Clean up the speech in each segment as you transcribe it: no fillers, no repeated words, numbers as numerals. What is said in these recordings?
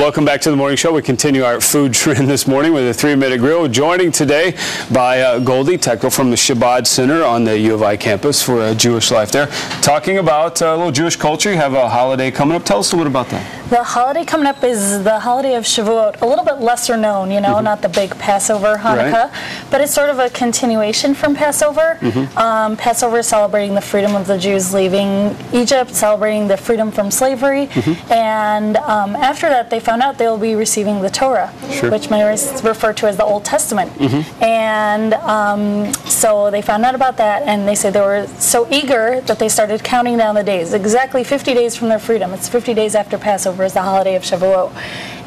Welcome back to the morning show. We continue our food trend this morning with a 3-minute grill. Joining today by Goldie Techel from the Chabad Center on the U of I campus for Jewish life there. Talking about a little Jewish culture. You have a holiday coming up. Tell us a little bit about that. The holiday coming up is the holiday of Shavuot, a little bit lesser known, you know, not the big Passover, Hanukkah, but it's sort of a continuation from Passover. Passover is celebrating the freedom of the Jews leaving Egypt, celebrating the freedom from slavery, and after that they found out they'll be receiving the Torah, which may refer to as the Old Testament. And so they found out about that, and they said they were so eager that they started counting down the days, exactly 50 days from their freedom. It's 50 days after Passover is the holiday of Shavuot.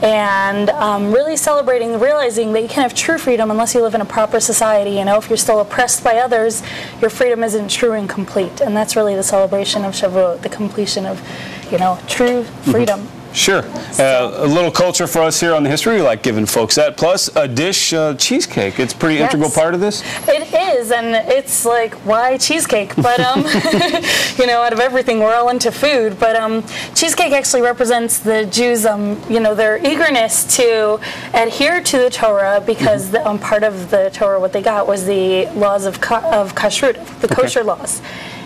And really celebrating, realizing that you can't have true freedom unless you live in a proper society. You know, if you're still oppressed by others, your freedom isn't true and complete. And that's really the celebration of Shavuot, the completion of, you know, true freedom. Sure. A little culture for us here on the history. We like giving folks that. Plus a dish, cheesecake. It's a pretty integral part of this. It is, and it's like, why cheesecake? But, you know, out of everything, we're all into food. But cheesecake actually represents the Jews, you know, their eagerness to adhere to the Torah because part of the Torah, what they got was the laws of kashrut, the kosher laws.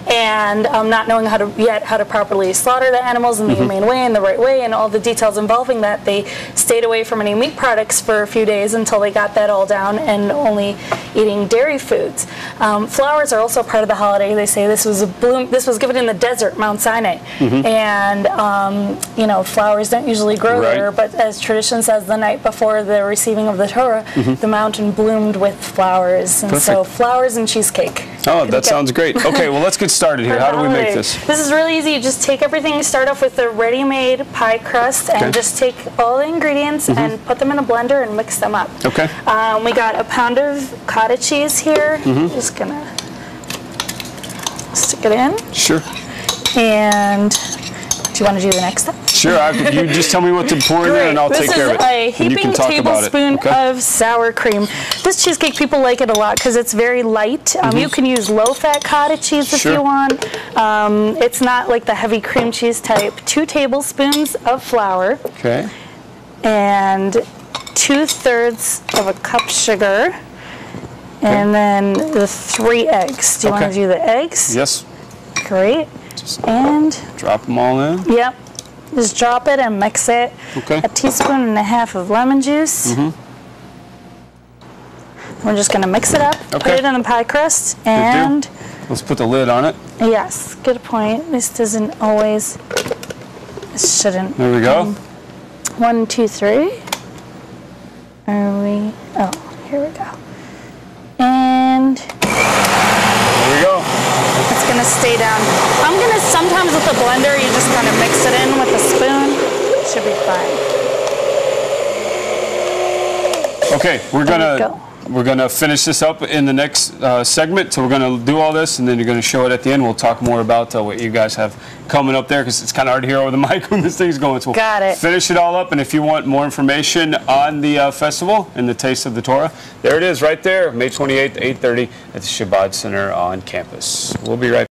And not knowing how to properly slaughter the animals in the humane way and the right way and all the details involving that, they stayed away from any meat products for a few days until they got that all down and only eating dairy foods. Flowers are also part of the holiday. They say this was given in the desert, Mount Sinai, and you know, flowers don't usually grow there, but as tradition says, the night before the receiving of the Torah, the mountain bloomed with flowers, and so flowers and cheesecake. Oh, that sounds great. Okay, well, let's get started here. How do we make this? This is really easy. You just take everything. You start off with the ready-made pie crust and just take all the ingredients and put them in a blender and mix them up. Okay. We got a pound of cottage cheese here. Just gonna stick it in. Sure. And do you want to do the next step? Sure. You just tell me what to pour in there, and I'll take care of it. This is a heaping tablespoon of sour cream. This cheesecake, people like it a lot because it's very light. You can use low-fat cottage cheese if you want. It's not like the heavy cream cheese type. 2 tablespoons of flour. Okay. And 2/3 of a cup sugar. And then the 3 eggs. Do you want to do the eggs? Yes. Great. And drop them all in. Yep. Just drop it and mix it. Okay. A 1.5 teaspoons of lemon juice. We're just going to mix it up, put it in the pie crust, and let's put the lid on it. Yes, good point. This doesn't always. This shouldn't. There we go. 1, 2, 3. Are we? Oh, here we go. And there we go. It's going to stay down. I'm going to, sometimes with the blender, you just kind of mix it in with a spoon. Should be fine. Okay, we're gonna finish this up in the next segment. So we're gonna do all this, and then you're gonna show it at the end. We'll talk more about what you guys have coming up there, because it's kind of hard to hear over the mic when this thing's going. So we'll finish it all up, and if you want more information on the festival and the Taste of the Torah, there it is right there, May 28th, 8:30 at the Chabad Center on campus. We'll be right back.